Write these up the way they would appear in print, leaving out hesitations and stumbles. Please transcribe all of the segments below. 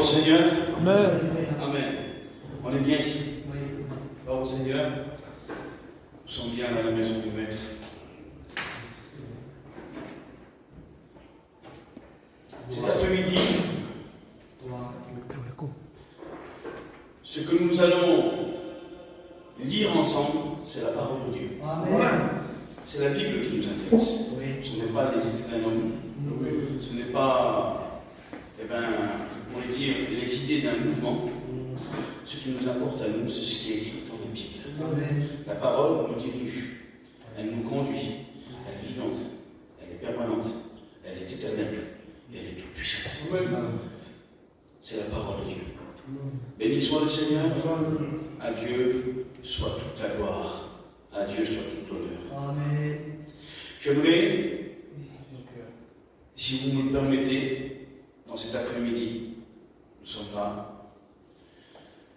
Seigneur. Amen. Amen. On est bien ici. Oui. Gloire au Seigneur. Nous sommes bien dans la maison du Maître. Cet après-midi, ce que nous allons lire ensemble, c'est la parole de Dieu. Amen. C'est la Bible qui nous intéresse. Oui. Ce n'est pas les idées d'un homme. Ce n'est pas, je pourrais dire, les idées d'un mouvement. Ce qui nous importe à nous, c'est ce qui est écrit dans la Bible. Amen. La parole nous dirige, elle nous conduit, elle est vivante, elle est permanente, elle est éternelle et elle est toute puissante. C'est la parole de Dieu. Béni soit le Seigneur, à Dieu soit toute la gloire, à Dieu soit toute l'honneur. Amen. J'aimerais, si vous me le permettez, dans cet après-midi, nous sommes là.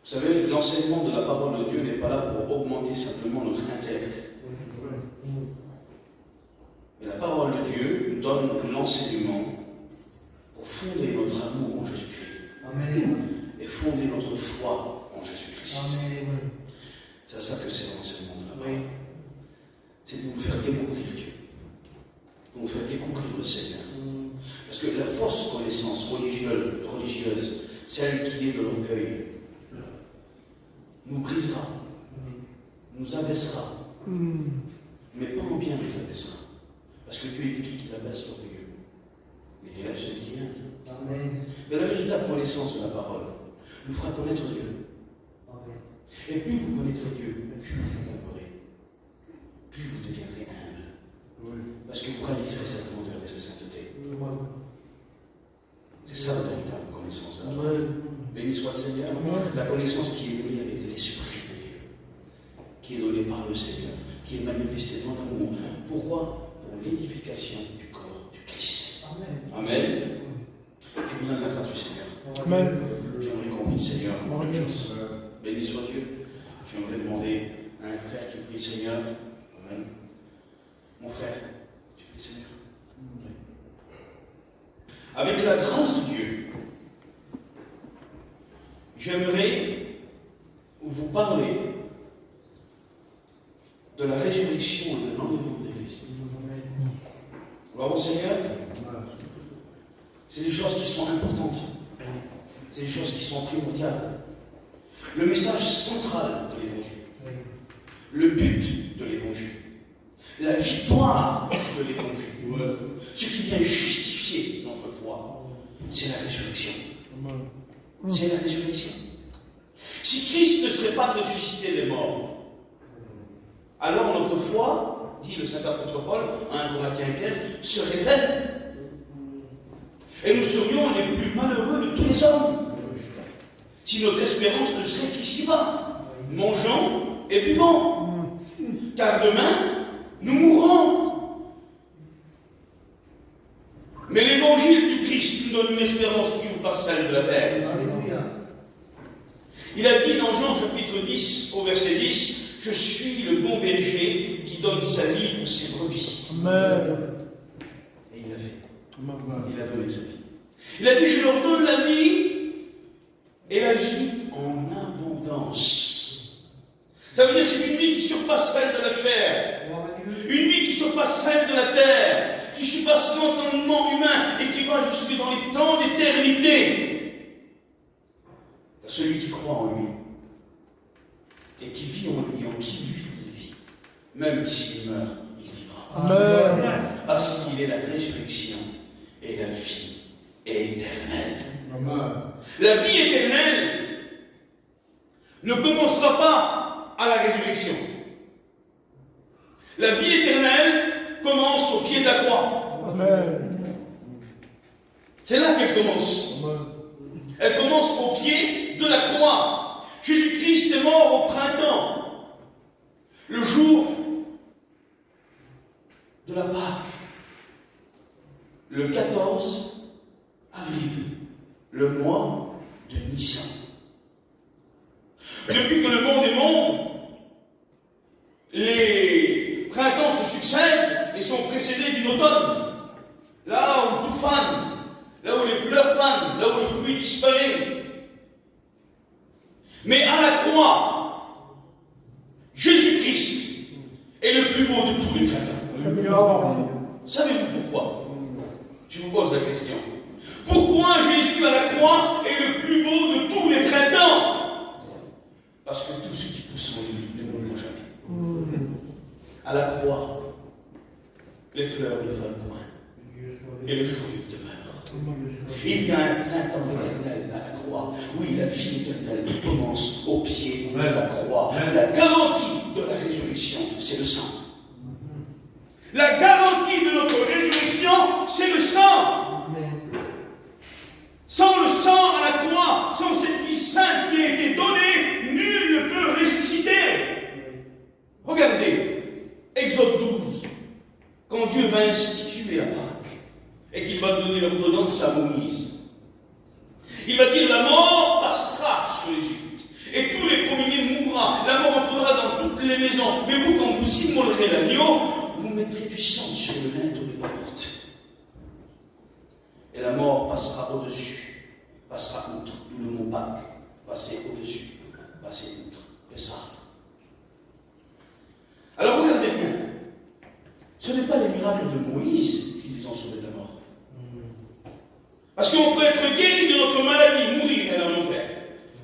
Vous savez, l'enseignement de la parole de Dieu n'est pas là pour augmenter simplement notre intellect. Mais la parole de Dieu nous donne l'enseignement pour fonder notre amour en Jésus-Christ. Amen. Et fonder notre foi en Jésus-Christ. Amen. C'est à ça que c'est l'enseignement de la Oui. parole. C'est de nous faire découvrir Dieu. De nous faire découvrir le Seigneur. Parce que la fausse connaissance religieuse, celle qui est de l'orgueil, nous brisera, nous abaissera, mais pas en bien nous abaissera. Parce que Dieu est écrit qu'il abaisse l'orgueilleux, mais il élève celui qui aime. Amen. Mais la véritable connaissance de la parole nous fera connaître Dieu. Amen. Et plus vous connaîtrez Dieu, plus vous aimerez, plus vous deviendrez humble. Parce que vous réaliserez sa grandeur et sa sainteté. C'est ça la véritable connaissance de la parole. Béni soit le Seigneur. La connaissance qui est liée avec l'Esprit de Dieu, qui est donnée par le Seigneur, qui est manifestée dans l'amour. Pourquoi? Pour l'édification du corps du Christ. Amen. Amen. Je vous donne la grâce du Seigneur. Amen. J'aimerais qu'on prie le Seigneur pour une chose. Béni soit Dieu. J'aimerais demander à un frère qui prie le Seigneur. Amen. Mon frère, tu pries le Seigneur. Avec la grâce de Dieu, j'aimerais vous parler de la résurrection et de l'enlèvement de l'Église. Gloire au Seigneur. C'est des choses qui sont importantes. C'est des choses qui sont primordiales. Le message central de l'Évangile. Le but de l'Évangile. La victoire de l'Évangile. Ce qui vient justifier notre foi, c'est la résurrection. C'est la résurrection. Si Christ ne serait pas ressuscité des morts, alors notre foi, dit le saint apôtre Paul, 1 Corinthiens 15, serait vaine. Et nous serions les plus malheureux de tous les hommes, si notre espérance ne serait qu'ici-bas, mangeant et buvant. Car demain, nous mourrons. Mais l'évangile du Christ nous donne une espérance qui vous passe celle de la terre. Alléluia. Il a dit dans Jean chapitre 10, au verset 10, « Je suis le bon berger qui donne sa vie pour ses brebis. » Amen. Et il l'a fait. Il a donné sa vie. Il a dit, je leur donne la vie, et la vie en abondance. Ça veut dire que c'est une vie qui surpasse celle de la chair. Une vie qui surpasse celle de la terre, qui surpasse l'entendement humain et qui va jusque dans les temps d'éternité. Car celui qui croit en lui et qui vit en lui, en qui lui il vit, même s'il meurt, il vivra. Amen. Parce qu'il est la résurrection et la vie éternelle. La vie éternelle ne commencera pas à la résurrection. La vie éternelle commence au pied de la croix. Amen. C'est là qu'elle commence. Elle commence au pied de la croix. Jésus-Christ est mort au printemps, le jour de la Pâque, le 14 avril, le mois de Nissan. Depuis que le monde est monde, les printemps se succèdent et sont précédés d'une automne. Là où tout fan, là où les fleurs fanent, là où le fruit disparaît. Mais à la croix, Jésus-Christ est le plus beau de tous les chrétiens. Savez-vous pourquoi? Je vous pose la question. Pourquoi Jésus à la croix est le plus beau de tous les printemps? Parce que tout ce qui pousse en lui ne mourra jamais. À la croix, les fleurs ne volent point et les fruits demeurent. Il y a un printemps éternel à la croix. Oui, la vie éternelle commence au pied de la croix. La garantie de la résurrection, c'est le sang. La garantie de notre résurrection, c'est le sang. Sans le sang à la croix, sans cette vie sainte qui a été donnée, nul ne peut ressusciter. Regardez, Exode 12, quand Dieu va instituer la Pâque et qu'il va donner l'ordonnance à Moïse, il va dire la mort passera sur l'Égypte et tous les premiers-nés mourront. La mort entrera dans toutes les maisons. Mais vous, quand vous immolerez l'agneau, vous mettrez du sang sur le linteau des portes. Et la mort passera au-dessus, passera outre. Le mot Pâques, passer au-dessus, passer outre. Et ça. Alors regardez bien. Ce n'est pas les miracles de Moïse qui les ont sauvés de la mort. Parce qu'on peut être guéri de notre maladie, mourir et aller en enfer.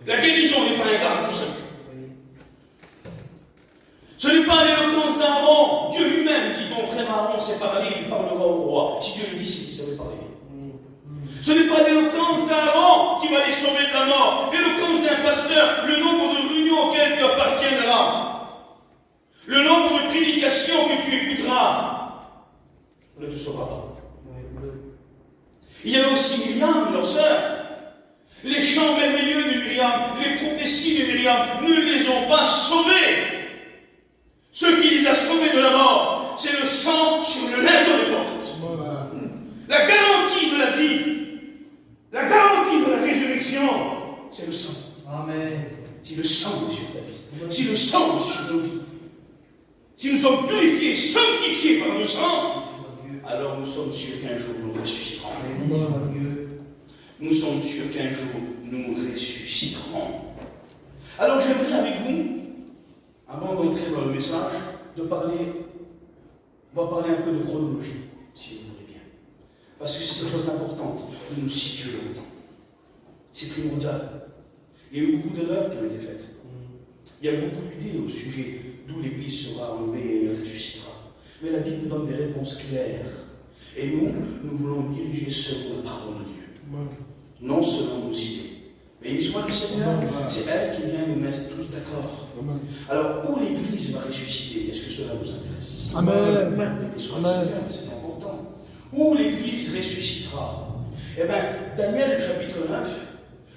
La guérison n'est pas un garde du salut. Ce n'est pas l'éloquence d'Aaron, Dieu lui-même, qui ton frère Aaron sait parler, il parlera au roi. Si Dieu le dit, c'est qu'il savait parler. Ce n'est pas l'éloquence d'Aaron qui va les sauver de la mort. L'éloquence d'un pasteur, le nombre de réunions auxquelles tu appartiendras, le nombre de prédications que tu écouteras, ne te sauvera pas. Il y avait aussi Myriam, leur sœur. Les chants merveilleux de Myriam, les prophéties de Myriam ne les ont pas sauvés. Ce qui les a sauvés de la mort, c'est le sang sur le linteau des portes. La garantie de la vie, la garantie de la résurrection, c'est le sang. Amen. Si le sang est sur ta vie, si le sang est sur nos vies, si nous sommes purifiés, sanctifiés par le sang, alors nous sommes sûrs qu'un jour nous ressusciterons. Nous sommes sûrs qu'un jour nous ressusciterons. Alors j'aimerais avec vous, avant d'entrer dans le message, on va parler un peu de chronologie, si vous voulez bien. Parce que c'est une chose importante de nous situer dans le temps. C'est primordial. Il y a eu beaucoup d'erreurs qui ont été faites. Il y a beaucoup d'idées au sujet d'où l'Église sera enlevée et elle ressuscitera. Mais la Bible nous donne des réponses claires. Et nous voulons diriger selon la parole de Dieu. Non selon nos idées. Mais une soit le Seigneur, c'est elle qui vient nous mettre tous d'accord. Alors, où l'Église va ressusciter? Est-ce que cela vous intéresse? Amen. L'Église soit le Seigneur, c'est important. Où l'Église ressuscitera? Eh bien, Daniel chapitre 9,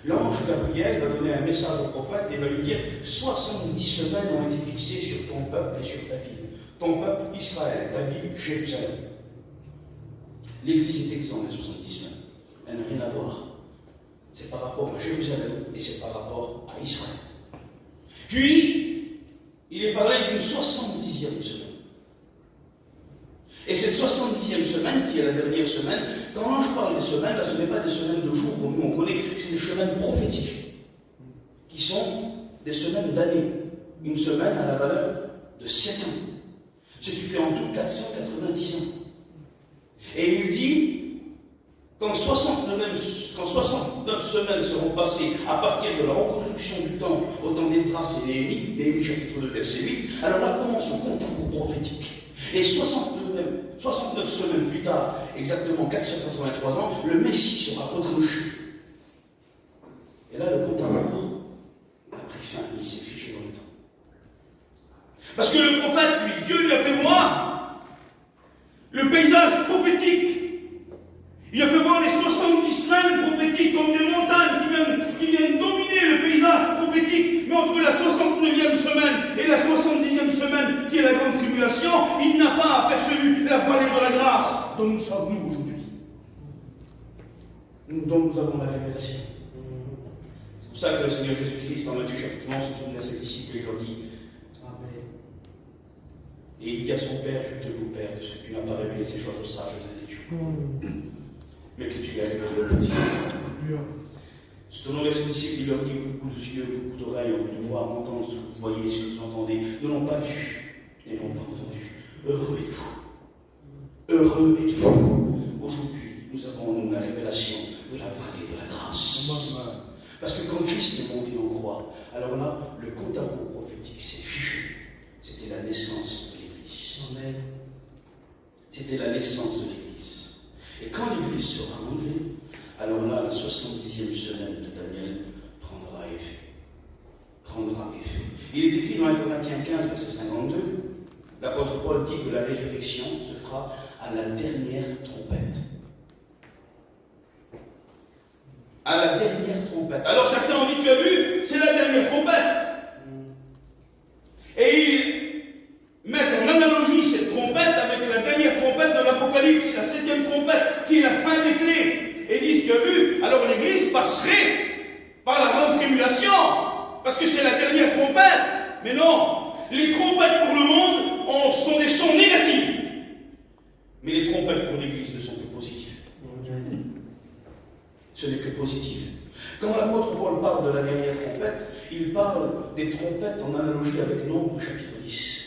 l'ange Gabriel va donner un message au prophète et va lui dire 70 semaines ont été fixées sur ton peuple et sur ta ville. Ton peuple Israël, ta ville Jérusalem. L'Église est exempte des 70 semaines. Elle n'a rien à voir. C'est par rapport à Jérusalem et c'est par rapport à Israël. Puis, il est parlé d'une 70e semaine. Et cette 70e semaine, qui est la dernière semaine, quand l'ange parle des semaines, là, ce n'est pas des semaines de jours comme nous on connaît, c'est des semaines prophétiques, qui sont des semaines d'années. Une semaine a la valeur de 7 ans, ce qui fait en tout 490 ans. Et il dit, quand 69 semaines seront passées à partir de la reconstruction du temple au temps d'Esdras et Néhémie, chapitre 2, verset 8, alors là commence le compte à rebours prophétique. Et 69 semaines plus tard, exactement 483 ans, le Messie sera retranché. Et là, le compte à rebours a pris fin, il s'est figé dans le temps. Parce que le prophète, lui, Dieu lui a fait voir le paysage prophétique. Il a fait voir les 70 semaines prophétiques comme des montagnes qui viennent dominer le paysage prophétique. Mais entre la 69e semaine et la 70e semaine, qui est la grande tribulation, il n'a pas aperçu la vallée de la grâce dont nous sommes nous aujourd'hui. Dont nous avons la révélation. C'est pour ça que le Seigneur Jésus-Christ, dans Matthieu chapitre 11, se tourne à ses disciples et leur dit Amen. Et il dit à son Père, je te loue, Père, parce que tu n'as pas révélé ces choses aux sages et intelligents. mais que tu l'as révélé aux petits enfants. Se tournant vers ses disciples, il leur dit, beaucoup de yeux, beaucoup d'oreilles ont pu nous voir, entendre ce que vous voyez, ce que vous entendez, ne l'ont pas vu, ne l'ont pas entendu. Heureux êtes-vous. Heureux êtes-vous. Aujourd'hui, nous avons nous la révélation de la vallée de la grâce. Parce que quand Christ est monté en croix, alors là, le compte à rebours prophétique s'est fichu. C'était la naissance de l'Église. C'était la naissance de l'Église. Et quand l'Église sera enlevée, alors là, la 70e semaine de Daniel prendra effet. Prendra effet. Il est écrit dans 1 Corinthiens 15, verset 52, l'apôtre Paul dit que la résurrection se fera à la dernière trompette. À la dernière trompette. Alors certains ont dit, tu as vu, c'est la dernière trompette. Et ils mettent en analogie cette trompette avec la dernière trompette de l'Apocalypse, la 7e trompette, qui est la fin des clés. Et ils disent, tu as vu, alors l'Église passerait par la grande tribulation, parce que c'est la dernière trompette. Mais non, les trompettes pour le monde sont des sons négatifs. Mais les trompettes pour l'Église ne sont que positives. Ce n'est que positif. Quand l'apôtre Paul parle de la dernière trompette, il parle des trompettes en analogie avec Nombre chapitre 10.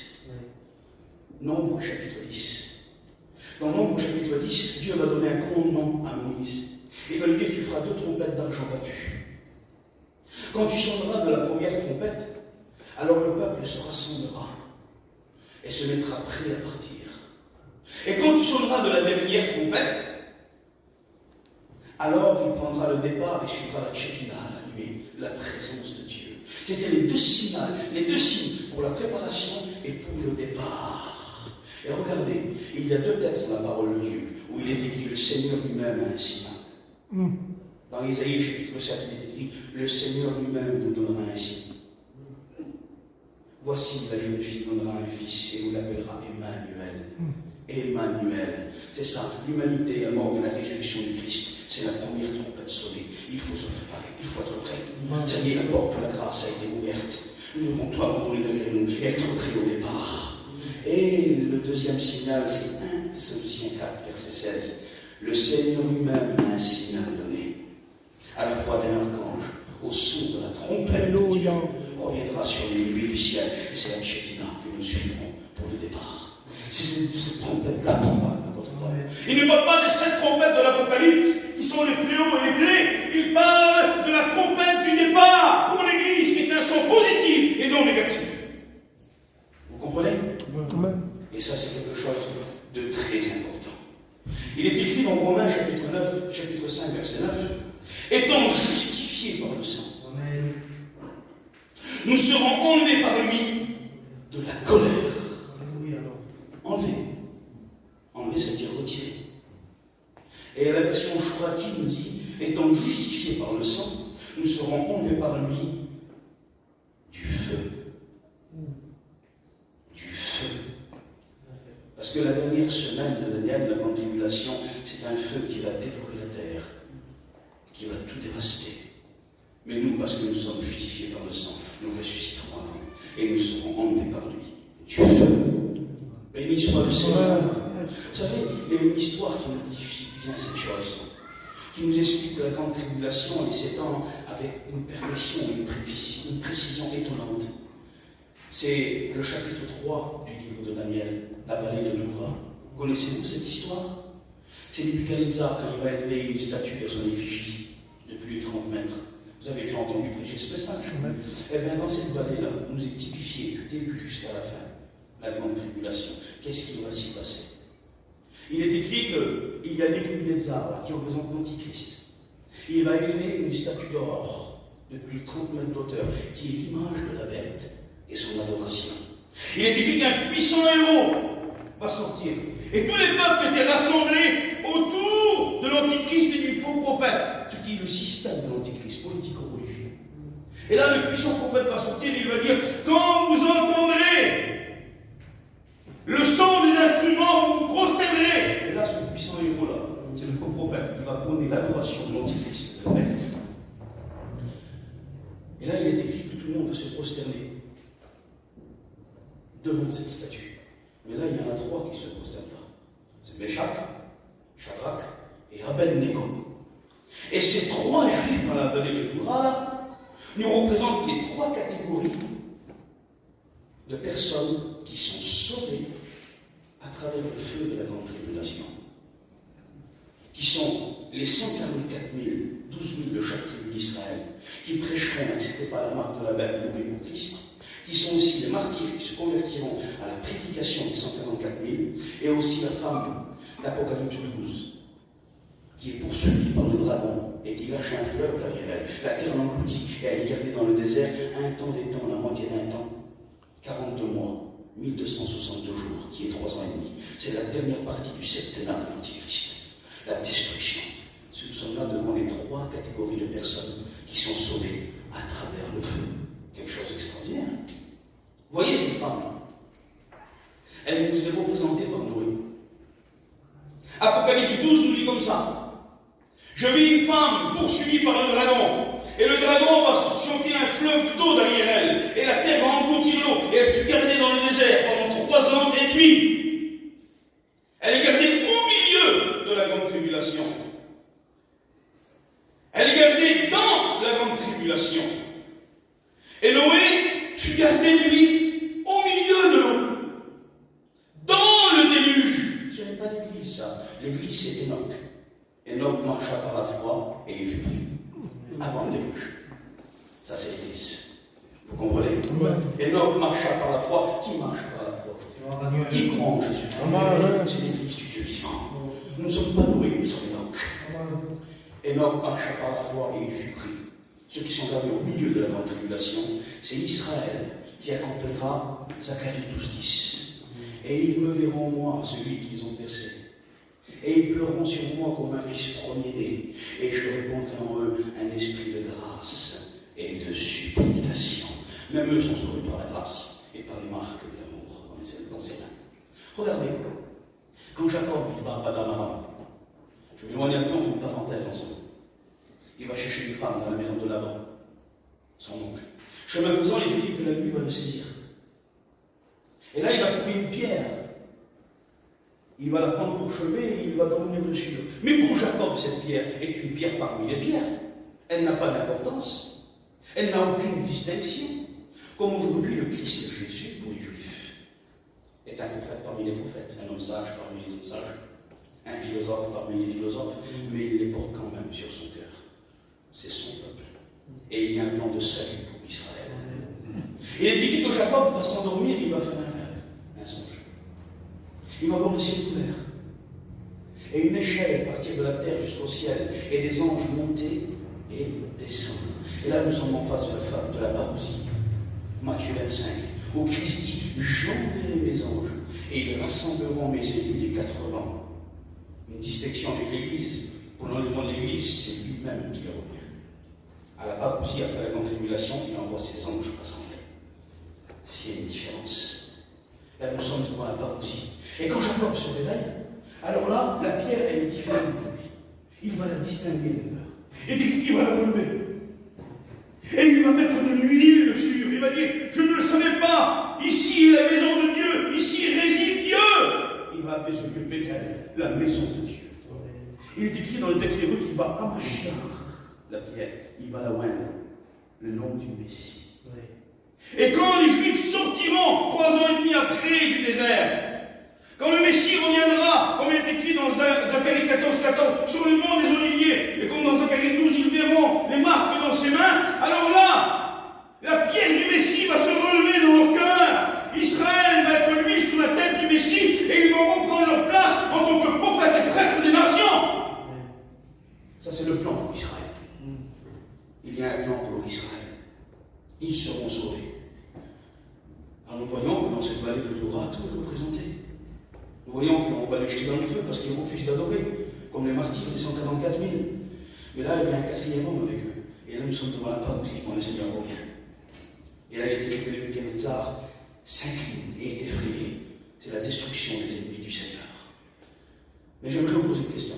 Nombre chapitre 10. Dans Nombre chapitre 10, Dieu va donner un commandement à Moïse. Il va lui dire, tu feras 2 trompettes d'argent battu. Quand tu sonneras de la première trompette, alors le peuple se rassemblera et se mettra prêt à partir. Et quand tu sonneras de la dernière trompette, alors il prendra le départ et suivra la Shekinah, la nuée, la présence de Dieu. C'était les deux signes pour la préparation et pour le départ. Et regardez, il y a 2 textes dans la parole de Dieu où il est écrit, le Seigneur lui-même a un signe. Dans Isaïe chapitre 7, il est écrit, le Seigneur lui-même vous donnera un signe. Voici, la jeune fille donnera un fils et vous l'appellera Emmanuel. Emmanuel. C'est ça, l'humanité, la mort et la résurrection du Christ, c'est la première trompette sonnée. Il faut se préparer, il faut être prêt. Ça y est, la porte de la grâce a été ouverte. Nous devons tout abandonner derrière nous et être prêts au départ. Et le deuxième signal, c'est 1 Thessaloniciens 4, verset 16. Le Seigneur lui-même a un signal donné, à la fois d'un archange, au son de la trompette de Dieu, reviendra sur les nuées du ciel, et c'est la Shekinah que nous suivrons pour le départ. C'est cette trompette-là qu'on parle, l'apôtre Paul. Il ne parle pas des 7 trompettes de l'Apocalypse, qui sont les fléaux et les clés. Il parle de la trompette du départ pour l'Église, qui est un son positif et non négatif. Vous comprenez? Et ça, c'est quelque chose de très important. Il est écrit dans Romains chapitre 5, verset 9, étant justifiés par le sang, nous serons enlevés par lui de la colère. Enlevé. Enlevé, ça veut dire retirer. Et la version Chouraki nous dit, étant justifiés par le sang, nous serons enlevés par lui du feu. Du feu. Parce que la dernière semaine de Daniel, la grande tribulation, c'est un feu qui va dévorer la terre, qui va tout dévaster. Mais nous, parce que nous sommes justifiés par le sang, nous ressusciterons avant. Et nous serons enlevés par lui. Du feu. Béni soit le Seigneur. Vous savez, il y a une histoire qui modifie bien cette chose, qui nous explique que la grande tribulation elle s'étend avec une permission, une précision étonnante. C'est le chapitre 3 du livre de Daniel, la vallée de Doura. Connaissez-vous cette histoire? C'est Nebuchadnezzar quand il va élever une statue à son effigie de plus de 30 mètres. Vous avez déjà entendu prêcher ce message? Eh bien, dans cette vallée-là, nous est typifié du début jusqu'à la fin la grande tribulation. Qu'est-ce qui va s'y passer? Il est écrit qu'il y a Nebuchadnezzar qui représente l'Antichrist. Il va élever une statue d'or de plus de 30 mètres d'auteur, qui est l'image de la bête et son adoration. Il est écrit qu'un puissant héros va sortir. Et tous les peuples étaient rassemblés autour de l'Antichrist et du faux prophète, ce qui est le système de l'Antichrist, politico-religieux. Et là, le puissant prophète va sortir et il va dire, quand vous entendrez le son des instruments, vous vous prosternerez. Et là, ce puissant héros-là, c'est le faux prophète qui va prôner l'adoration de l'Antichrist, de la bête. Et là, il est écrit que tout le monde va se prosterner devant cette statue. Mais là, il y en a 3 qui ne se prosternent pas. C'est Méchak, Shadrach et Abednego. Et ces trois juifs dans la vallée de Doura nous représentent les trois catégories de personnes qui sont sauvées à travers le feu de la grande tribulation. Qui sont les 144 000, 12 000 de chaque tribu d'Israël, qui prêcheront, n'acceptez pas la marque de la bête, mourrez pour Christ. Qui sont aussi les martyrs qui se convertiront à la prédication des 144 000, et aussi la femme d'Apocalypse 12, qui est poursuivie par le dragon et qui lâche un fleuve derrière elle. La terre l'engloutit et elle est gardée dans le désert un temps des temps, la moitié d'un temps, 42 mois, 1262 jours, qui est 3 ans et demi. C'est la dernière partie du septennat de l'Antichrist. La destruction. Nous sommes là devant les trois catégories de personnes qui sont sauvées à travers le feu. Quelque chose d'extraordinaire. Voyez cette femme-là. Elle nous est représentée par Noé. Apocalypse 12 nous dit comme ça. Je vis une femme poursuivie par le dragon. Et le dragon va chanter un fleuve d'eau derrière elle. Et la terre va engloutir l'eau. Et elle fut gardée dans le désert pendant 3 ans et demi. Elle est gardée au milieu de la grande tribulation. Elle est gardée dans la grande tribulation. Et Noé fut gardé, lui, au milieu de l'eau. Dans le déluge. Ce n'est pas l'église, ça. L'église, c'est Enoch. Enoch marcha par la foi et il fut pris. Avant le déluge. Ça, c'est l'église. Vous comprenez? Enoch marcha par la foi. Qui marche par la foi aujourd'hui? Qui croit en Jésus? C'est l'église du Dieu vivant. Nous ne sommes pas Noé, nous sommes Enoch. Enoch marcha par la foi et il fut pris. Ceux qui sont gardés au milieu de la grande tribulation, c'est Israël qui accomplira Zacharie 12:10. Et ils me verront moi, celui qu'ils ont percé. Et ils pleureront sur moi comme un fils premier-né. Et je répondrai en eux un esprit de grâce et de supplication. Même eux sont sauvés par la grâce et par les marques de l'amour dans ses mains. Regardez, quand Jacob il va à Padan-Aram, je m'éloigne un peu, on fait une parenthèse ensemble. Il va chercher une femme dans la maison de Laban, son oncle. Chemin faisant, il est écrit que la nuit va le saisir. Et là, il va trouver une pierre. Il va la prendre pour chevet et il va dormir dessus. Mais pour Jacob, cette pierre est une pierre parmi les pierres. Elle n'a pas d'importance. Elle n'a aucune distinction. Comme aujourd'hui, le Christ Jésus, pour les Juifs, est un prophète parmi les prophètes, un homme sage parmi les hommes sages, un philosophe parmi les philosophes, mais il les porte quand même sur son cœur. C'est son peuple. Et il y a un plan de salut pour Israël. Il est écrit que Jacob va s'endormir, il va faire un rêve, un songe. Il va voir le ciel couvert. Et une échelle partir de la terre jusqu'au ciel, et des anges monter et descendre. Et là, nous sommes en face de la femme, de la parousie. Matthieu 25, où Christ dit, j'enverrai mes anges, et ils rassembleront mes élus des 4 vents. Une distinction avec l'Église. Pour l'enlèvement de l'Église, c'est lui-même qui le revient. À la parousie, après la grande tribulation, il envoie ses anges rassemblés. S'il y a une différence. Là, nous sommes devant la parousie. Et quand Jacob se réveille, alors là, la pierre, elle est différente de lui. Il va la distinguer de peur. Et il va la relever. Et il va mettre de l'huile dessus. Il va dire, je ne le savais pas. Ici est la maison de Dieu. Ici réside Dieu. Il va appeler ce lieu Bethel, la maison de Dieu. Il est écrit dans le texte hébreu qu'il va amachir la pierre. Il va la oindre. Le nom du Messie. Et quand les Juifs sortiront 3 ans et demi après du désert, quand le Messie reviendra, comme il est écrit dans Zacharie 14, sur le mont des Oliviers, et comme dans Zacharie 12, ils verront les marques dans ses mains, alors là, la pierre du Messie va se relever dans leur cœur. Israël va être l'huile sous la tête du Messie, et ils vont reprendre leur place en tant que prophètes et prêtres des nations. Ça, c'est le plan pour Israël. Il y a un plan pour Israël. Ils seront sauvés. Alors nous voyons que dans cette vallée de Doura, tout est représenté. Nous voyons qu'on va les jeter dans le feu parce qu'ils refusent d'adorer, comme les martyrs, les 144 000. Mais là, il y a un 4e homme avec eux. Et là, nous sommes devant la parousie quand le Seigneur revient. Et là, il est écrit que Nebuchadnezzar s'incline et est effrayé. C'est la destruction des ennemis du Seigneur. Mais j'aimerais vous poser une question.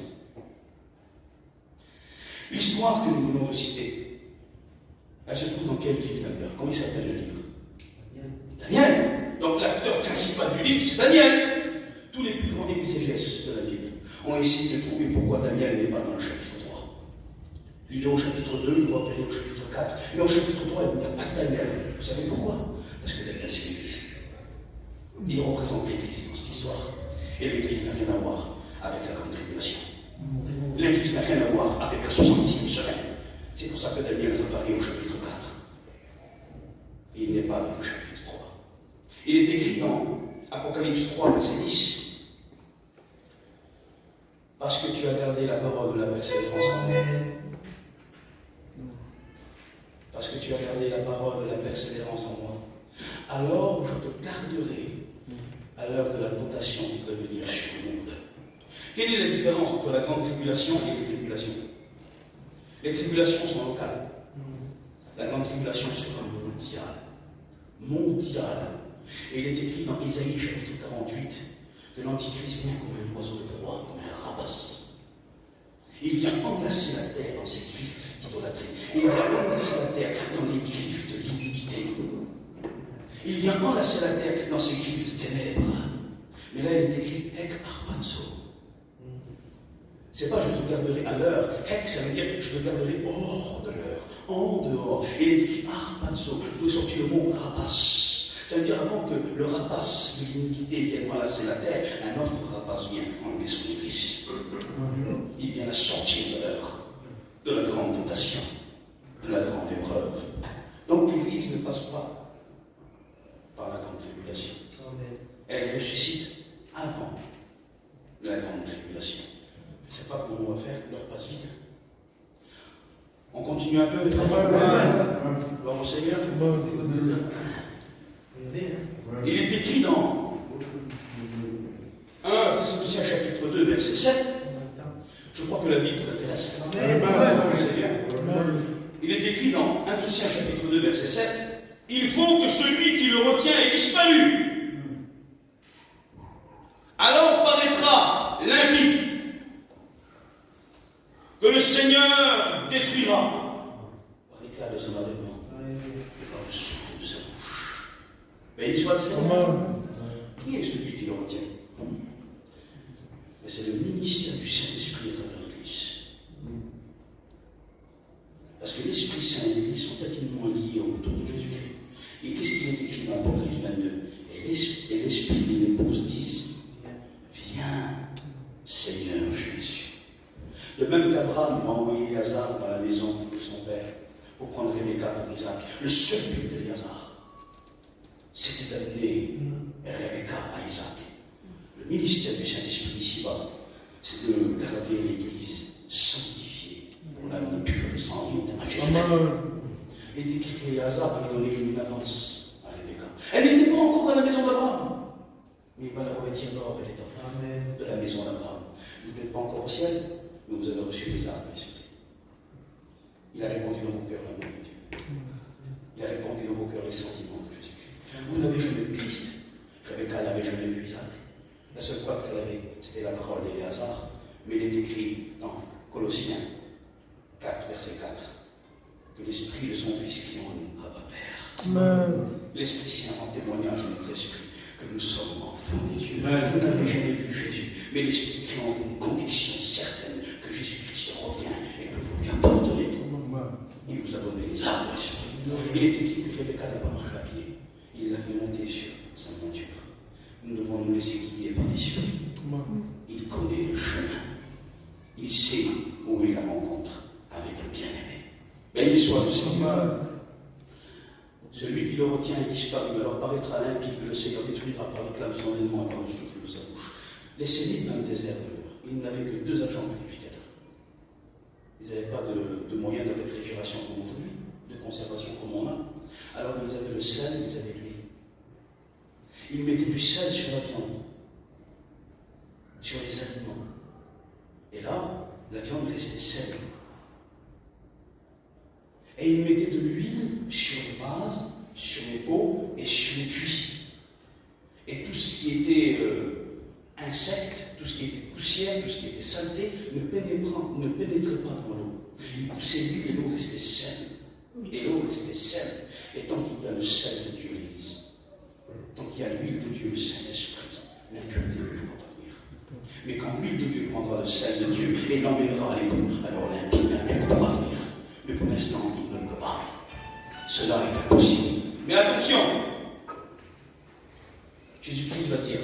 L'histoire que nous venons de citer, elle se trouve dans quel livre d'ailleurs? Comment il s'appelle le livre? Daniel. Donc l'acteur principal du livre, c'est Daniel. Tous les plus grands exégèses de la Bible ont essayé de trouver pourquoi Daniel n'est pas dans le chapitre 3. Il est au chapitre 2, il doit aller au chapitre 4, mais au chapitre 3, il n'y a pas de Daniel. Vous savez pourquoi? Parce que Daniel, c'est l'Église. Il représente l'Église dans cette histoire. Et l'Église n'a rien à voir avec la grande tribulation. L'Église n'a rien à voir avec la 60e semaine. C'est pour ça que Daniel apparaît au chapitre 4. Et il n'est pas dans le chapitre 3. Il est écrit dans Apocalypse 3, verset 10. Parce que tu as gardé la parole de la persévérance en moi. Parce que tu as gardé la parole de la persévérance en moi. Alors je te garderai à l'heure de la tentation qui peut venir sur le monde. Quelle est la différence entre la grande tribulation et les tribulations? Les tribulations sont locales. La grande tribulation sera mondiale. Mondiale. Et il est écrit dans Ésaïe chapitre 48 que l'Antichrist vient comme un oiseau de proie, comme un rapace. Il vient enlacer la terre dans ses griffes d'idolâtrie. Il vient enlacer la terre dans les griffes de l'iniquité. Il vient enlacer la terre dans ses griffes de ténèbres. Mais là, il est écrit Hek Arpazo. C'est pas je te garderai à l'heure. Hek, ça veut dire je te garderai hors de l'heure, en dehors. Il est écrit Arpazo, d'où est sorti le mot rapace. Ça veut dire avant que le rapace de l'iniquité vienne enlacer la terre, un autre rapace vient enlever son église. Il vient la sortir de l'heure, de la grande tentation, de la grande épreuve. Donc l'église ne passe pas par la grande tribulation. Elle ressuscite avant la grande tribulation. Je ne sais pas comment on va faire, l'heure passe vite. On continue un peu. Gloire au Seigneur. Il est écrit dans 1 Thessaloniciens chapitre 2, verset 7. Je crois que la Bible vous intéresse. Il est écrit dans 1 Thessaloniciens chapitre 2, verset 7. Il faut que celui qui le retient ait disparu. Alors paraîtra l'impie que le Seigneur détruira par l'éclat de son avènement et par le souffle de sa bouche. Béni soit le Seigneur. Qui est celui qui le retient? C'est le ministère du Saint-Esprit à travers l'Église. Parce que l'Esprit Saint et l'Église sont intimement liés autour de Jésus-Christ. Et qu'est-ce qu'il est écrit dans l'Apocalypse 22? Et l'Esprit et l'épouse disent Viens, Seigneur Jésus. De même qu'Abraham a envoyé Éléazar dans la maison de son père pour prendre Rebecca pour Isaac. Le seul but d'Éléazar, c'était d'amener Rebecca à Isaac. Le ministère du Saint-Esprit ici-bas, c'est de garder l'Église sanctifiée pour l'amener pure et sans vide à Jésus-Christ. Et d'écrire qu'Éléazar avait donné une avance à Rebecca. Elle n'était pas encore dans la maison d'Abraham. Mais il va la revêtir d'or et d'étoffe de la maison d'Abraham. Vous n'êtes pas encore au ciel, mais vous avez reçu les arts de l'Esprit. Il a répandu dans vos cœurs l'amour de Dieu. Il a répandu dans vos cœurs les sentiments de Jésus-Christ. Vous n'avez jamais vu Christ. Rebecca n'avait jamais vu Isaac. La seule preuve qu'elle avait, c'était la parole d'Éléazar. Mais il est écrit dans Colossiens 4, verset 4, que l'Esprit de son Fils crie en nous, Abba Père. L'Esprit Saint en témoignage de notre esprit que nous sommes enfants de Dieu. Vous n'avez jamais vu Jésus, mais l'Esprit crée en vous une conviction certaine que Jésus-Christ revient et que vous lui appartenez. Il vous a donné les armes de l'Esprit. Il est écrit que Rebecca n'a pas marché à pied. Il l'a fait monter sur sa monture. Nous devons nous laisser guider par l'Esprit. Il connaît le chemin. Il sait où est la rencontre avec le bien-aimé. Béni soit le Seigneur. Celui qui le retient est disparu, alors paraîtra l'impie que le Seigneur détruira par l'éclat de son avènement et par le souffle de sa bouche. Les Sémites dans le désert demeurent. Ils n'avaient que 2 agents purificateurs. Ils n'avaient pas de moyens de réfrigération comme aujourd'hui, de conservation comme on a. Alors ils avaient le sel, ils avaient l'huile. Ils mettaient du sel sur la viande, sur les aliments. Et là, la viande restait saine. Et ils mettaient de l'huile sur les vases, sur les pots et sur les cuits. Et tout ce qui était insectes, tout ce qui était poussière, tout ce qui était saleté, ne pénétrait pas dans l'eau. Ils poussaient l'huile et l'eau restait saine. Et l'eau restait saine. Et tant qu'il y a le sel de Dieu, l'Église, tant qu'il y a l'huile de Dieu, le Saint-Esprit, l'impureté ne pourra pas venir. Mais quand l'huile de Dieu prendra le sel de Dieu et l'emmènera à l'époux, alors l'impur pourra venir. Mais pour l'instant, il ne le peut pas. Cela est impossible. Mais attention, Jésus-Christ va dire,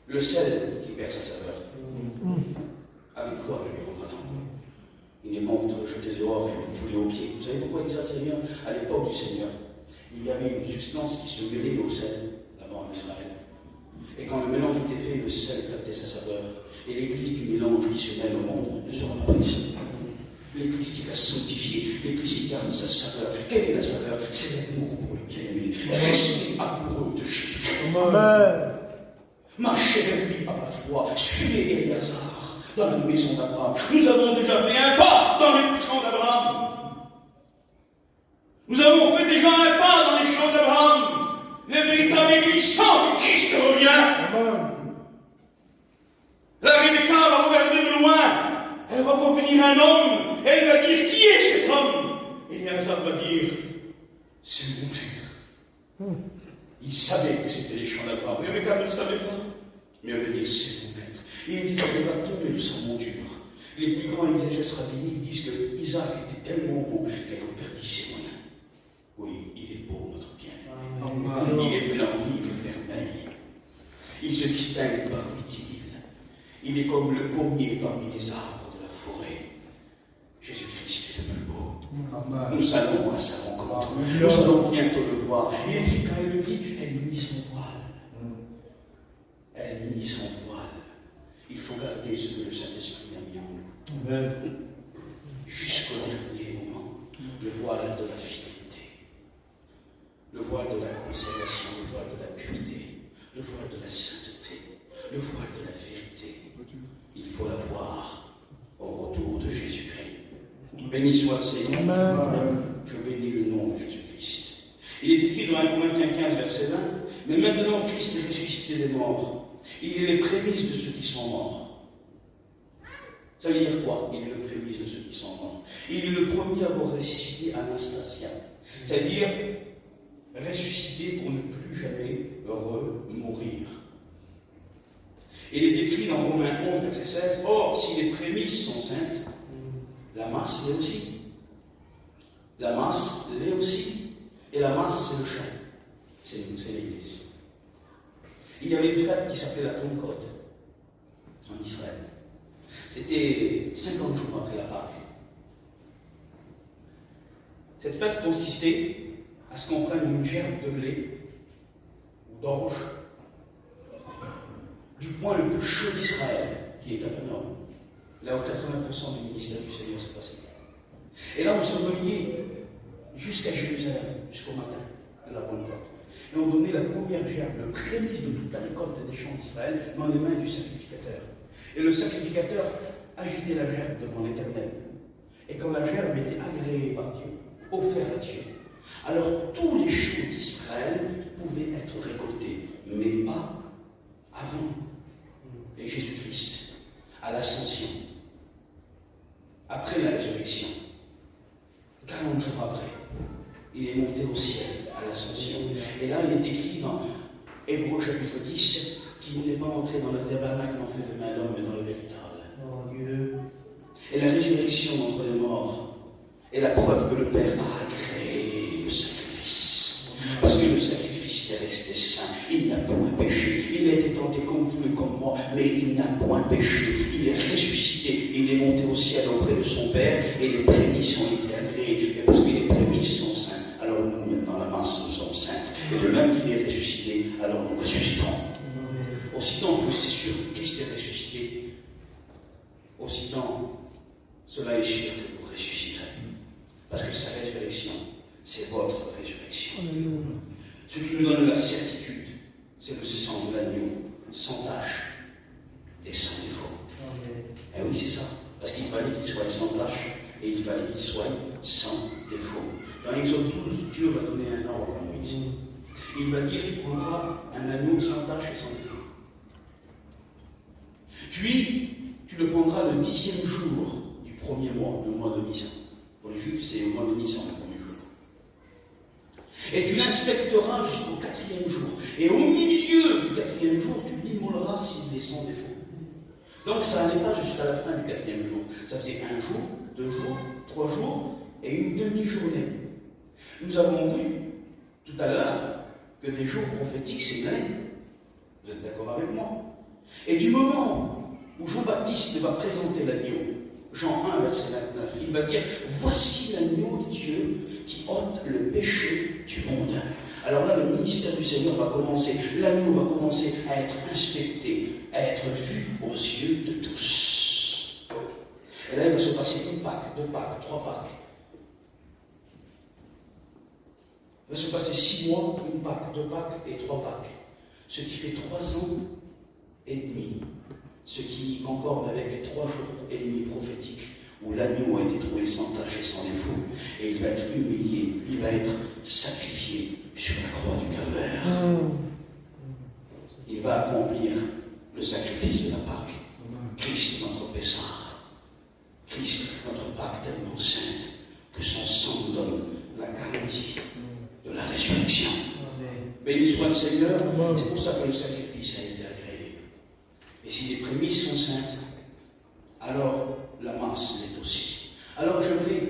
le sel qui perd sa saveur, avec quoi le lui rendra-t-on? Il n'est pas entre jeter dehors et le fouler aux pieds. Vous savez pourquoi il dit ça, Seigneur? À l'époque du Seigneur, il y avait une substance qui se mêlait au sel, là-bas en Israël. Et quand le mélange était fait, le sel perdait sa saveur. Et l'église du mélange qui se mêle au monde ne sera pas prise. L'église qui va sanctifier, l'église qui garde sa saveur. Quelle est la saveur? C'est l'amour pour le bien-aimé. Restez amoureux de Jésus. Amen. Marchez avec lui par la foi. Suivez Éliazar dans la maison d'Abraham. Nous avons déjà fait un pas dans les champs d'Abraham. Nous avons fait déjà un pas dans les champs d'Abraham. La véritable église sent que Christ revient. Amen. La Rebecca va regarder de loin. Elle va voir venir un homme. Elle va dire, qui est cet homme? Et Éliazar va dire, c'est mon maître. Il savait que c'était les champs d'Abraham. Rebecca ne le savait pas. Mais elle va dire, c'est mon maître. Et il dit qu'elle va tomber de sa monture. Les plus grands exégètes rabbiniques disent que Isaac était tellement beau qu'elle en perdit ses moyens. Oui, il est beau, notre bien-aimé. Il est blanc, il est vermeil. Il se distingue parmi 10 000. Il est comme le pommier parmi les arbres de la forêt. Jésus-Christ est le plus beau. Nous allons à sa rencontre. Nous allons bientôt le voir. Il est dit, quand elle le vit, elle mit son voile. Elle mit son voile. Il faut garder ce que le Saint-Esprit a mis en nous. Jusqu'au dernier moment, le voile de la fidélité, le voile de la conservation, le voile de la pureté, le voile de la sainteté, le voile de la vérité. Il faut l'avoir au retour de Jésus-Christ. Béni soit le Seigneur. Je bénis le nom de Jésus-Christ. Il est écrit dans 1 Corinthiens 15, verset 20, mais maintenant Christ est ressuscité des morts. Il est les prémices de ceux qui sont morts. Ça veut dire quoi? Il est le prémisse de ceux qui sont morts. Il est le premier à avoir ressuscité Anastasia. C'est-à-dire ressuscité pour ne plus jamais mourir. Il est écrit dans Romains 11, verset 16, or, si les prémices sont saintes, la masse l'est aussi. La masse l'est aussi. Et la masse, c'est le champ. C'est l'Église. Il y avait une fête qui s'appelait la Pentecôte en Israël. C'était 50 jours après la Pâque. Cette fête consistait à ce qu'on prenne une gerbe de blé ou d'orge du point le plus chaud d'Israël, qui est à Capernaum, là où 80% du ministère du Seigneur s'est passé. Et là, on se reliait jusqu'à Jérusalem, jusqu'au matin de la Pentecôte. Et on donnait la première gerbe, le prémisse de toute la récolte des champs d'Israël, dans les mains du sacrificateur. Et le sacrificateur agitait la gerbe devant l'Éternel. Et quand la gerbe était agréée par Dieu, offerte à Dieu, alors tous les champs d'Israël pouvaient être récoltés, mais pas avant. Et Jésus-Christ, à l'ascension, après la résurrection, 40 jours après, il est monté au ciel à l'ascension. Et là, il est écrit dans Hébreux chapitre 10 qu'il n'est pas entré dans le tabernacle en fait de main d'homme, mais dans le véritable. Oh Dieu. Et la résurrection d'entre les morts est la preuve que le Père a agréé le sacrifice. Parce que le sacrifice est resté saint. Il n'a point péché. Il a été tenté comme vous et comme moi, mais il n'a point péché. Il est ressuscité. Il est monté au ciel auprès de son Père et les prémices ont été agréées. Et parce que les prémices sont saintes, alors nous, maintenant, la masse, nous sommes saintes. Et de même qu'il est ressuscité, alors nous ressusciterons. Aussitôt que c'est sûr que Christ est ressuscité, aussitôt cela est sûr que vous ressusciterez. Parce que sa résurrection, c'est votre résurrection. Ce qui nous donne la certitude, c'est le sang de l'agneau, sans tache et sans défaut. Et oui, c'est ça. Parce qu'il fallait qu'il soit sans tache et il fallait qu'il soit sans défaut. Dans Exode 12, Dieu va donner un ordre à Moïse. Il va dire, tu prendras un agneau sans tache et sans défaut. Puis, tu le prendras le 10e jour du premier mois, le mois de Nissan. Pour les Juifs, c'est au mois de Nissan, le premier jour. Et tu l'inspecteras jusqu'au 4e jour. Et au milieu du 4e jour, tu l'immoleras s'il est sans défaut. Donc ça n'allait pas jusqu'à la fin du 4e jour. Ça faisait 1 jour, 2 jours, 3 jours et une demi-journée. Nous avons vu tout à l'heure que des jours prophétiques, c'est une année. Vous êtes d'accord avec moi? Et du moment où Jean-Baptiste va présenter l'agneau, Jean 1, verset 29, il va dire « Voici l'agneau de Dieu qui ôte le péché du monde. » Alors là, le ministère du Seigneur va commencer, l'agneau va commencer à être inspecté, à être vu aux yeux de tous. Et là, il va se passer 1 Pâques, 2 Pâques, 3 Pâques. Il va se passer 6 mois, 1 Pâques, 2 Pâques et 3 Pâques. Ce qui fait 3 ans et demi. Ce qui concorde avec 3 jours et demi prophétiques, où l'agneau a été trouvé sans tache et sans défaut, et il va être humilié, il va être sacrifié sur la croix du calvaire. Il va accomplir le sacrifice de la Pâque. Christ, notre Pessah. Christ, notre Pâque tellement sainte, que son sang nous donne la garantie de la résurrection. Béni soit le Seigneur, c'est pour ça que le sacrifice a été agréé. Et si les prémices sont saintes, alors la masse l'est aussi. Alors j'aimerais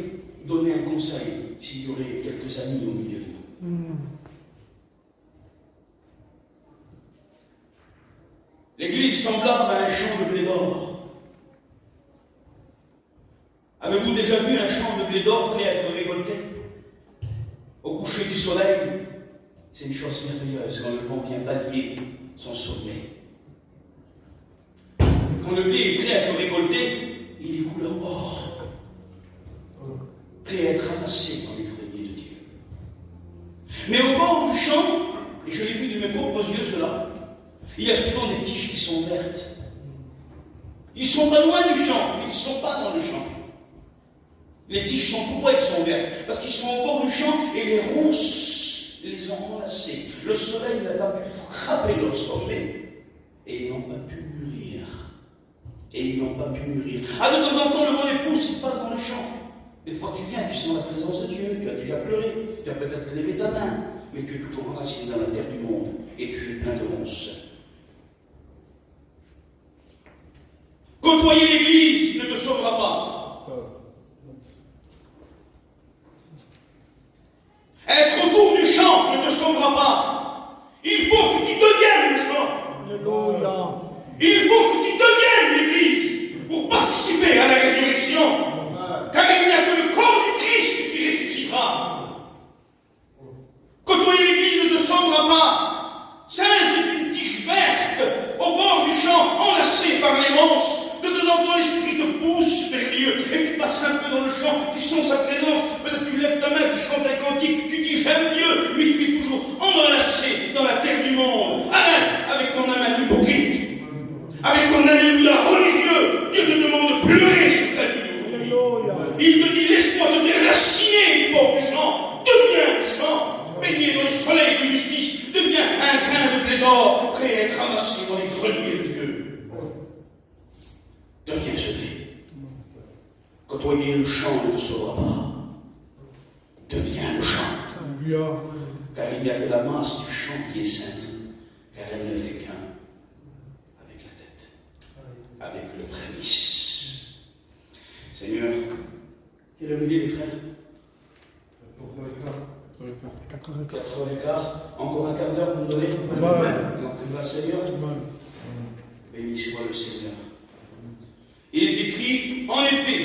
donner un conseil, s'il y aurait quelques amis au milieu de nous. L'église est semblable à un champ de blé d'or. Avez-vous déjà vu un champ de blé d'or prêt à être récolté? Au coucher du soleil, c'est une chose merveilleuse quand le vent vient balayer son sommet. Quand le blé est prêt à être récolté, il est couleur or, prêt à être ramassé dans les greniers de Dieu. Mais au bord du champ, et je l'ai vu de mes propres yeux cela, il y a souvent des tiges qui sont vertes. Ils ne sont pas loin du champ, ils ne sont pas dans le champ. Les tiges sont, pourquoi elles sont vertes? Parce qu'ils sont au bord du champ et les ronces les ont enlacés. Le soleil n'a pas pu frapper leur sommet et ils n'ont pas pu mûrir. Ah, de temps en temps, le vent les pousse, ils passent dans le champ. Des fois, tu viens, tu sens la présence de Dieu, tu as déjà pleuré, tu as peut-être levé ta main, mais tu es toujours enraciné dans la terre du monde et tu es plein de ronces. Côtoyer l'église ne te sauvera pas. Être autour du champ ne te sauvera pas. Il faut que tu deviennes le champ. Alléluia. Il faut que tu deviennes l'église pour participer à la résurrection. Car il n'y a que le corps du Christ qui ressuscitera. Côtoyer l'église ne te sauvera pas. Ça, c'est une tige verte au bord du champ, enlacée par les ronces. De temps en temps, l'esprit te pousse vers Dieu et tu passes un peu dans le champ, tu sens sa présence. Peut-être tu lèves ta main, tu chantes un cantique, tu dis j'aime Dieu, mais tu es toujours enlacé dans la terre du monde. Arrête avec ton amen hypocrite, avec ton alléluia religieux. Dieu te demande de pleurer sur ta vie aujourd'hui. Il te dit laisse-moi te déraciner du bord du champ, deviens le champ, baigné dans le soleil de justice, deviens un grain de blé d'or, prêt à être ramassé dans les greniers de Dieu. Deviens ce blé. Côtoyer le champ ne te sauvera pas. Deviens le champ. Car il n'y a que la masse du champ qui est sainte, car elle ne fait qu'un avec la tête, avec le prémisse. Seigneur, quelle heure il est, les frères? 4h15. Encore un quart d'heure, vous me donnez? Donc, Seigneur, béni soit le Seigneur. Il est écrit, en effet,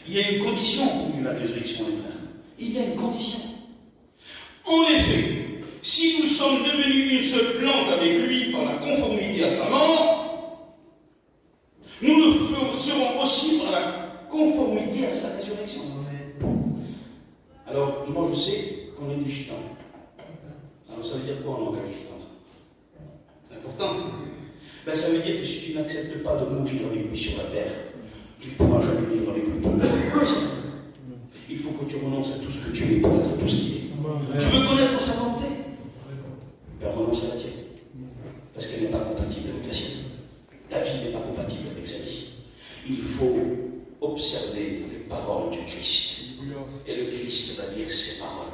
il y a une condition pour la résurrection des frères. Il y a une condition. En effet, si nous sommes devenus une seule plante avec lui par la conformité à sa mort, nous le serons aussi par la conformité à sa résurrection. Alors, moi je sais qu'on est des gitans. Alors ça veut dire quoi en langage gitan? C'est important. Ben, ça veut dire que si tu n'acceptes pas de mourir avec lui sur la terre, tu ne pourras jamais vivre avec lui pour le monde. Il faut que tu renonces à tout ce que tu es pour être tout ce qu'il est. Tu veux connaître sa volonté? Ben, renonce à la tienne. Parce qu'elle n'est pas compatible avec la sienne. Ta vie n'est pas compatible avec sa vie. Il faut observer les paroles du Christ. Et le Christ va dire ses paroles.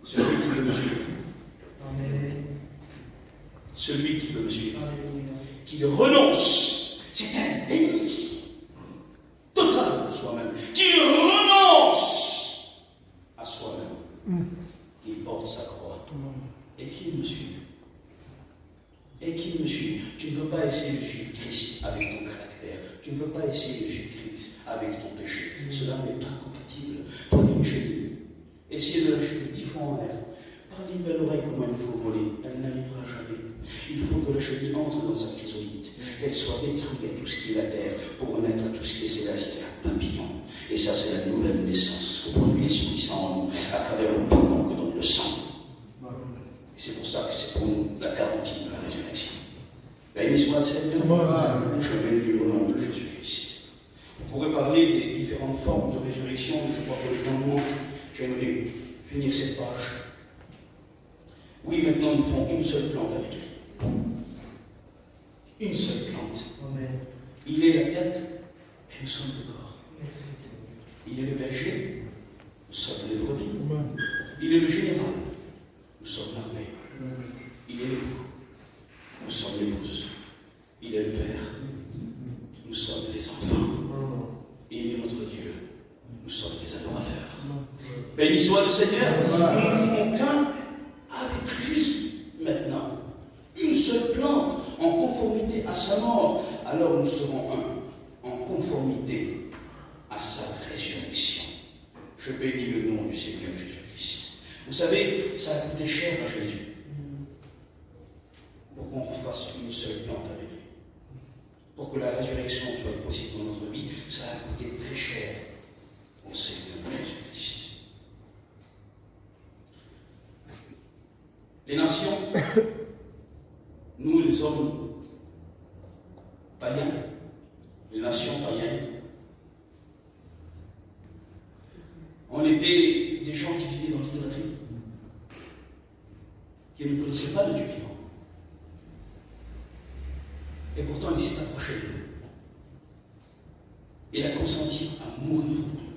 Celui qui veut me suivre. Celui qui veut me suivre, qu'il renonce. C'est un déni total de soi-même. Qu'il renonce à soi-même. Qu'il porte sa croix. Et qu'il me suive. Et qu'il me suive. Tu ne peux pas essayer de suivre Christ avec ton caractère. Tu ne peux pas essayer de suivre Christ avec ton péché. Cela n'est pas compatible. Prenez une chenille. Essayez de la jeter 10 fois en l'air. Parlez-lui à l'oreille comment il faut voler. Elle n'arrivera jamais. Il faut que la chenille entre dans sa chrysolite. Qu'elle soit détruite à tout ce qui est la terre pour renaître à tout ce qui est céleste et un papillon. Et ça, c'est la nouvelle naissance que produit l'Esprit Saint en nous à travers le pardon que donne le sang. Et c'est pour ça que c'est pour nous la garantie de la résurrection. Béni soit le Seigneur. Je bénis le nom de Jésus-Christ. On pourrait parler des différentes formes de résurrection, mais je crois que le temps manque. J'aimerais finir cette page. Oui, maintenant nous faisons une seule plante avec lui. Une seule plante. Amen. Il est la tête et nous sommes le corps. Il est le berger, nous sommes les brebis. Il est le général, nous sommes l'armée. Il est l'époux, nous sommes l'épouse. Il est le Père, nous sommes les enfants. Il est notre Dieu, nous sommes les adorateurs. Béni soit le Seigneur. Nous ne ferons qu'un avec lui maintenant. Une seule plante en conformité à sa mort. Alors nous serons un en conformité à sa résurrection. Je bénis le nom du Seigneur Jésus-Christ. Vous savez, ça a coûté cher à Jésus pour qu'on fasse une seule plante avec lui. Pour que la résurrection soit possible dans notre vie, ça a coûté très cher au Seigneur Jésus-Christ. Les nations, nous les hommes païens, les nations païennes, on était des gens qui vivaient dans l'idolâtrie, qui ne connaissaient pas le Dieu vivant. Et pourtant, il s'est approché de nous. Il a consenti à mourir pour nous.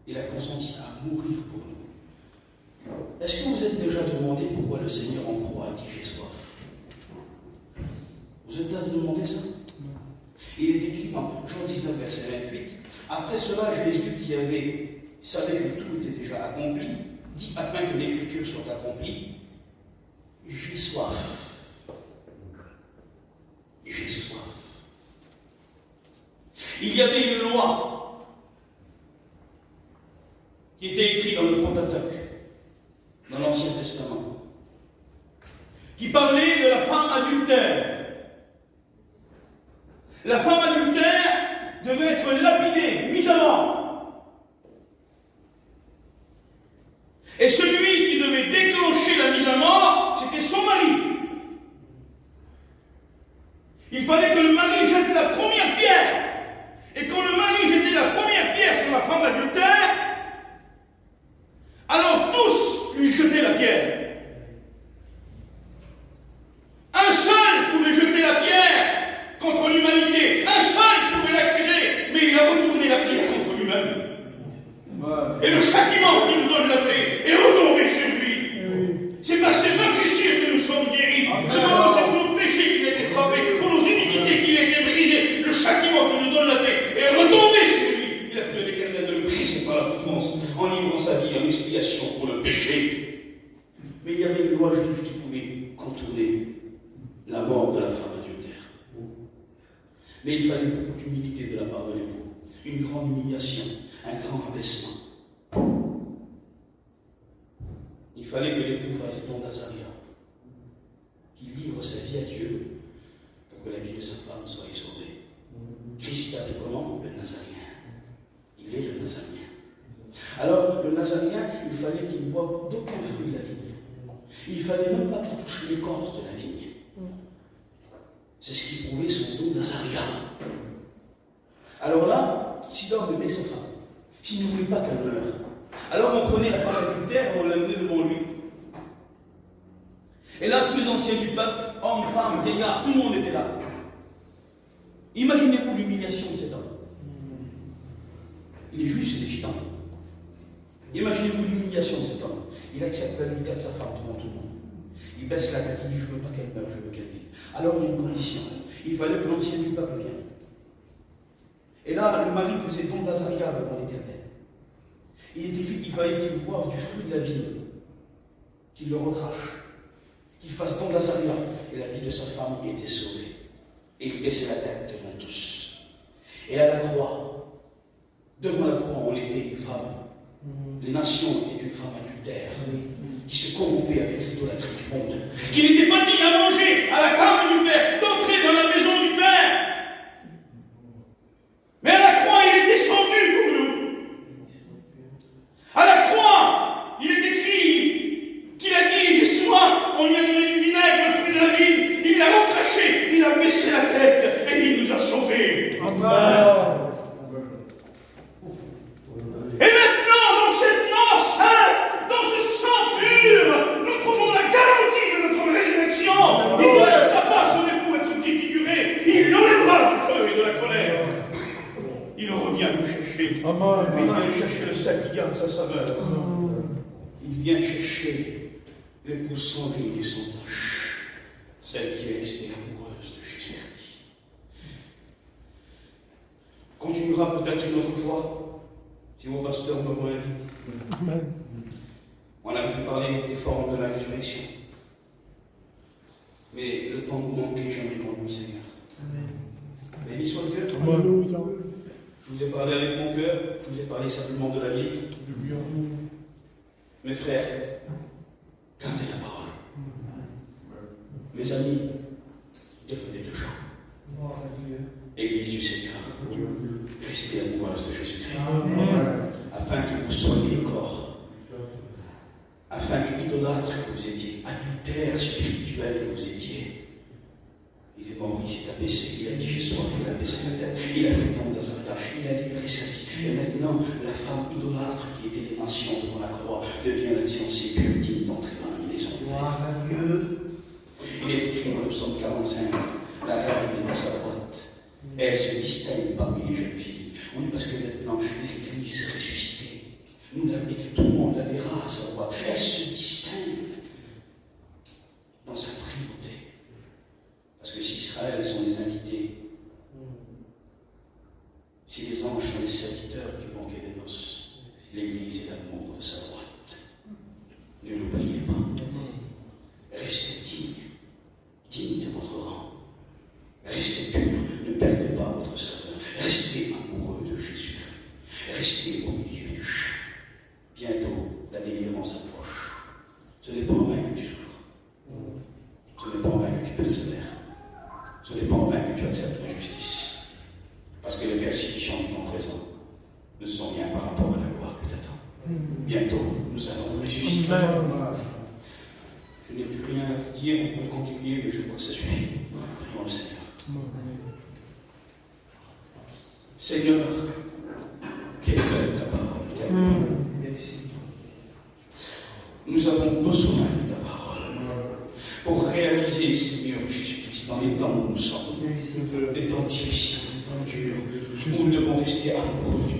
Il a consenti à mourir pour nous. Est-ce que vous êtes déjà demandé pourquoi le Seigneur en croix a dit j'ai soif? Vous êtes déjà demandé ça? Il est écrit dans Jean 19, verset 28. Après cela, Jésus, qui savait que tout était déjà accompli, dit afin que l'écriture soit accomplie, j'ai soif. J'ai soif. Il y avait une loi qui était écrite dans le Pentateuque, dans l'Ancien Testament, qui parlait de la femme adultère. La femme adultère devait être lapidée, mise à mort. Et celui qui devait déclencher la mise à mort, c'était son mari. Il fallait que le mari jette la première pierre. Et quand le mari jetait la première pierre sur la femme adultère, alors tous lui jetaient la pierre. Un seul pouvait jeter la pierre contre l'humanité. Un seul pouvait l'accuser, mais il a retourné la pierre contre lui-même. Et le châtiment qui nous donne la paix est retombé sur lui. C'est par ses meurtrissures que nous sommes guéris. C'est pour nos péchés qu'il a été frappé, pour nos iniquités qu'il a été brisé. Le châtiment qui nous donne la paix est retombé sur lui. Il a pris l'Éternel de le briser par la souffrance, en livrant sa vie en expiation pour le péché. Mais il y avait une loi juive qui pouvait contourner la mort de la femme adultère. Mais il fallait beaucoup d'humilité de la part de l'époux, une grande humiliation, un grand abaissement. Il fallait que l'époux fasse don d'Azaria, qu'il livre sa vie à Dieu pour que la vie de sa femme soit sauvée. Christ appelé comment? Le Nazaréen. Il est le Nazaréen. Alors, le Nazaréen, il fallait qu'il ne boive d'aucun fruit de la vigne. Il ne fallait même pas qu'il touche l'écorce de la vigne. C'est ce qui prouvait son don d'Azaria. Alors là, si l'homme aimait sa femme, s'il ne voulait pas qu'elle meure, alors on prenait la femme adultère et on l'amenait devant lui. Et là, tous les anciens du peuple, hommes, femmes, vieillards, tout le monde était là. Imaginez-vous l'humiliation de cet homme. Il est juif, c'est des gitans. Imaginez-vous l'humiliation de cet homme. Il accepte l'adultère de sa femme devant tout le monde. Il baisse la tête, il dit, je ne veux pas qu'elle meure, je veux qu'elle vive. Alors il y a une condition. Il fallait que l'ancien du peuple vienne. Et là, le mari faisait don d'Azaria devant l'Éternel. Il était écrit qu'il fallait qu'il boive du fruit de la vigne, qu'il le recrache, qu'il fasse don d'Azaria. Et la vie de sa femme était sauvée. Et il baissait la tête devant tous. Et à la croix, devant la croix, on était une femme. Les nations étaient une femme adultère, qui se corrompait avec l'idolâtrie du monde, qui n'était pas digne à manger à la table du Père, d'entrer dans la maison du Père. Mais à la croix, il est descendu pour nous. À la croix, il est écrit qu'il a dit, j'ai soif, on lui a donné du vinaigre, le fruit de la vigne, il l'a recraché, il a baissé la tête et il nous a sauvés. Amen. Et maintenant, dans cette mort sainte, dans ce sang pur, nous trouvons la garantie de notre résurrection. Il ne laissera pas son époux être défiguré. Il l'enlèvera du feu et de la colère. Il revient nous chercher. Il vient chercher le sel qui garde sa saveur. Il vient chercher l'épouse sans ride et sans tache, celle qui est restée amoureuse de Jésus-Christ. Continuera peut-être une autre fois. Si vos pasteurs me réinvitent. On a pu parler des formes de la résurrection. Mais le temps nous manquait jamais pour nous, Seigneur. Béni soit Dieu. Alléluia. Je vous ai parlé avec mon cœur, je vous ai parlé simplement de la Bible. Mes frères, gardez la parole. Mes amis, devenez de gens. Église du Seigneur, restez amoureuse de Jésus-Christ. Afin que vous soyez le corps. Afin que l'idolâtre que vous étiez, adultère spirituel que vous étiez, il est mort, il s'est abaissé, il a dit j'ai soif, il a baissé la tête, il a fait don d'Azaria, il a libéré sa vie. Et maintenant, la femme idolâtre qui était des nations devant la croix devient la fiancée pure digne d'entrer dans la maison. Gloire à Dieu. Il est écrit dans le psaume 45, la reine est à sa droite. Elle se distingue parmi les jeunes filles. Oui, parce que maintenant, l'Église est ressuscitée. Tout le monde la verra à sa droite. Elle se distingue dans sa primauté. Parce que si Israël sont les invités, si les anges sont les serviteurs du banquet des noces, l'Église est l'amour de sa droite. Ne l'oubliez pas. Restez digne de votre rang. Restez pur, ne perdez pas votre saveur. Restez amoureux de Jésus. Restez au milieu du champ. Bientôt, la délivrance approche. Ce n'est pas en vain que tu souffres. Ce n'est pas en vain que tu persévères. Ce n'est pas en vain que tu acceptes la justice. Parce que les persécutions du temps présent ne sont rien par rapport à la gloire que t'attends. Bientôt, nous allons ressusciter. Je n'ai plus rien à vous dire, on peut continuer, mais je crois que ça suffit. Prions le Seigneur. Seigneur, quelle belle ta parole. Nous avons besoin de ta parole pour réaliser, Seigneur Jésus-Christ, dans les temps où nous sommes, des temps difficiles, des temps durs, où nous devons rester amoureux du